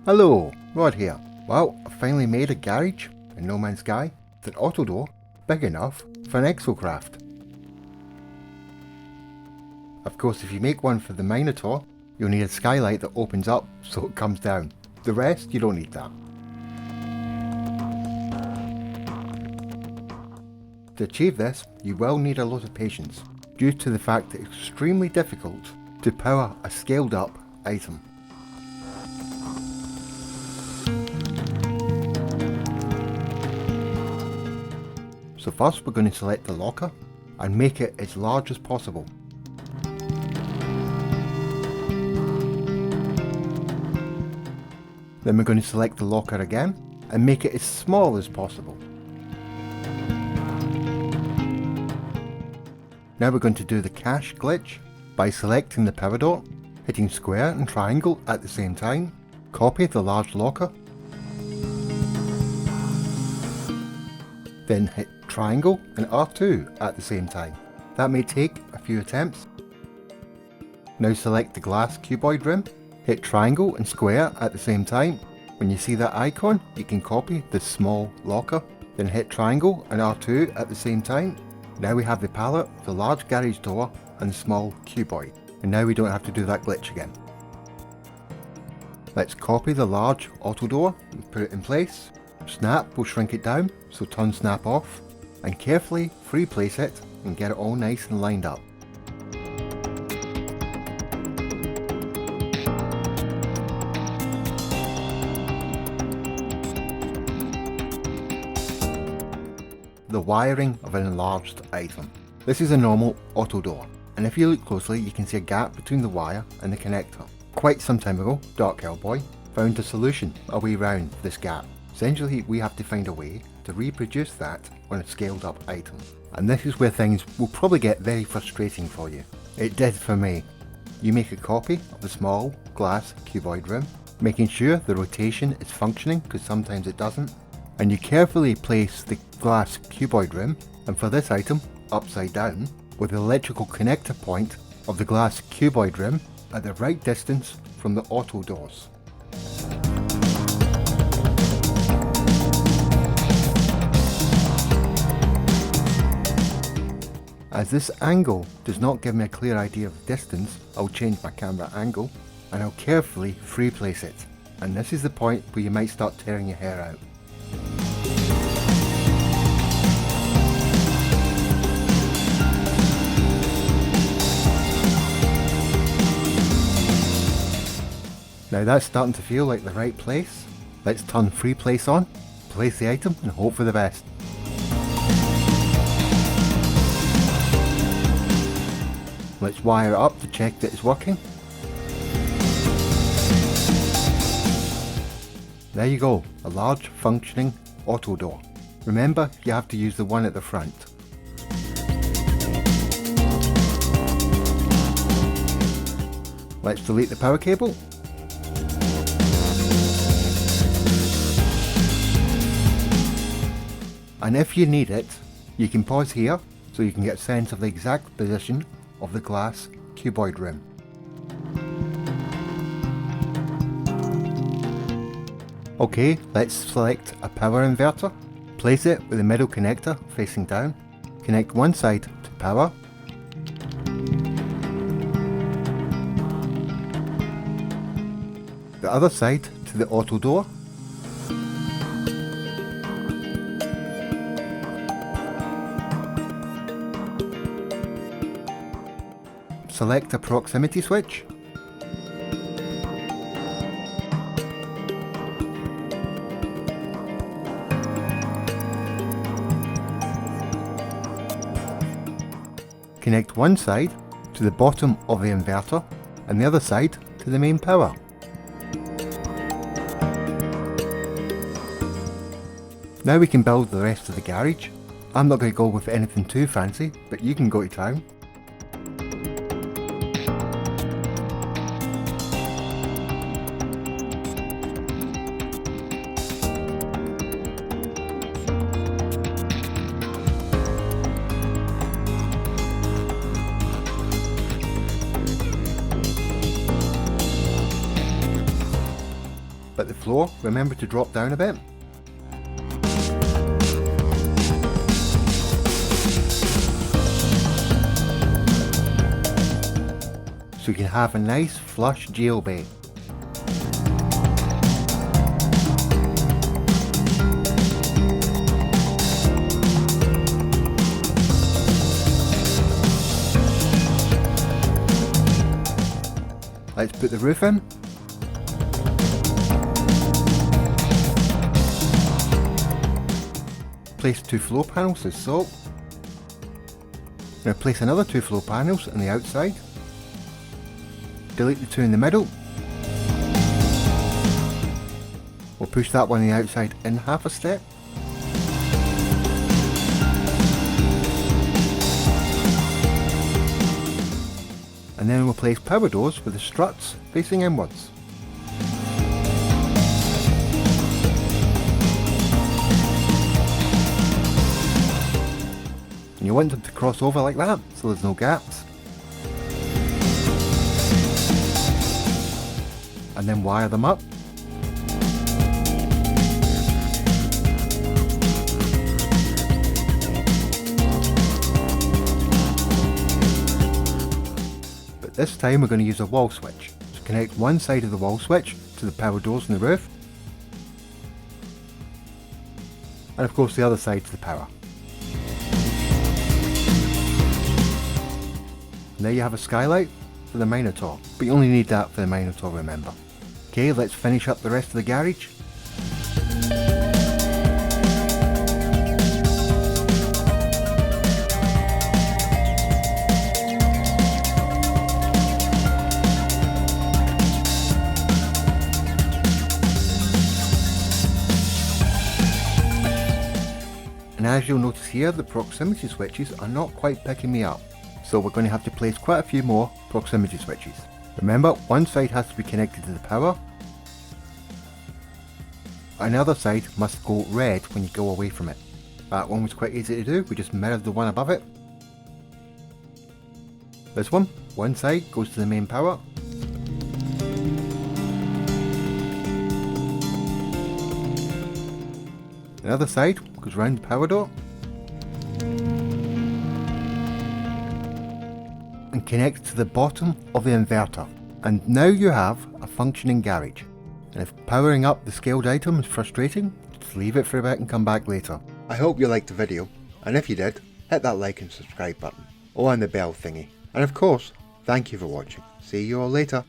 Hello, Rod here. Well, I finally made a garage in No Man's Sky with an auto door big enough for an ExoCraft. Of course, if you make one for the Minotaur, you'll need a skylight that opens up so it comes down. The rest, you don't need that. To achieve this, you will need a lot of patience, due to the fact that it's extremely difficult to power a scaled up item. So first we're going to select the locker and make it as large as possible. Then we're going to select the locker again and make it as small as possible. Now we're going to do the cache glitch by selecting the power dot, hitting square and triangle at the same time, copy the large locker, then hit triangle and R2 at the same time. That may take a few attempts. Now select the glass cuboid rim, hit triangle and square at the same time. When you see that icon, you can copy the small locker, then hit triangle and R2 at the same time. Now we have the pallet, the large garage door and the small cuboid. And now we don't have to do that glitch again. Let's copy the large auto door and put it in place. Snap will shrink it down, so turn snap off, and carefully free place it and get it all nice and lined up. The wiring of an enlarged item. This is a normal auto door, and if you look closely you can see a gap between the wire and the connector. Quite some time ago, Dark Hellboy found a solution a way around this gap. Essentially, we have to find a way to reproduce that on a scaled up item. And this is where things will probably get very frustrating for you. It did for me. You make a copy of the small glass cuboid rim, making sure the rotation is functioning because sometimes it doesn't. And you carefully place the glass cuboid rim, and for this item, upside down, with the electrical connector point of the glass cuboid rim at the right distance from the auto doors. As this angle does not give me a clear idea of distance, I'll change my camera angle and I'll carefully free place it. And this is the point where you might start tearing your hair out. Now that's starting to feel like the right place. Let's turn free place on, place the item and hope for the best. Let's wire it up to check that it's working. There you go, a large functioning auto door. Remember, you have to use the one at the front. Let's delete the power cable. And if you need it, you can pause here so you can get a sense of the exact position of the glass cuboid rim. Okay, let's select a power inverter, place it with the middle connector facing down, connect one side to power, the other side to the auto door, select a proximity switch, connect one side to the bottom of the inverter and the other side to the main power. Now we can build the rest of the garage. I'm not going to go with anything too fancy, but you can go to town. at the floor, remember to drop down a bit. So you can have a nice flush jail bay. Let's put the roof in. Place 2 floor panels as so. Now place another 2 floor panels on the outside. Delete the 2 in the middle. We'll push that one on the outside in half a step. And then we'll place power doors with the struts facing inwards. And you want them to cross over like that, so there's no gaps. And then wire them up. This time we're going to use a wall switch. So connect one side of the wall switch to the power doors on the roof. And of course the other side to the power. And there you have a skylight for the Minotaur. But you only need that for the Minotaur, remember. Okay, let's finish up the rest of the garage. And as you'll notice here, the proximity switches are not quite picking me up. So we're going to have to place quite a few more proximity switches. Remember, one side has to be connected to the power. Another side must go red when you go away from it. That one was quite easy to do, we just mirrored the one above it. This one side goes to the main power. The other side goes round the power door and connects to the bottom of the inverter. And now you have a functioning garage. And if powering up the scaled item is frustrating, just leave it for a bit and come back later. I hope you liked the video, and if you did, hit that like and subscribe button, or on the bell thingy. And of course, thank you for watching. See you all later.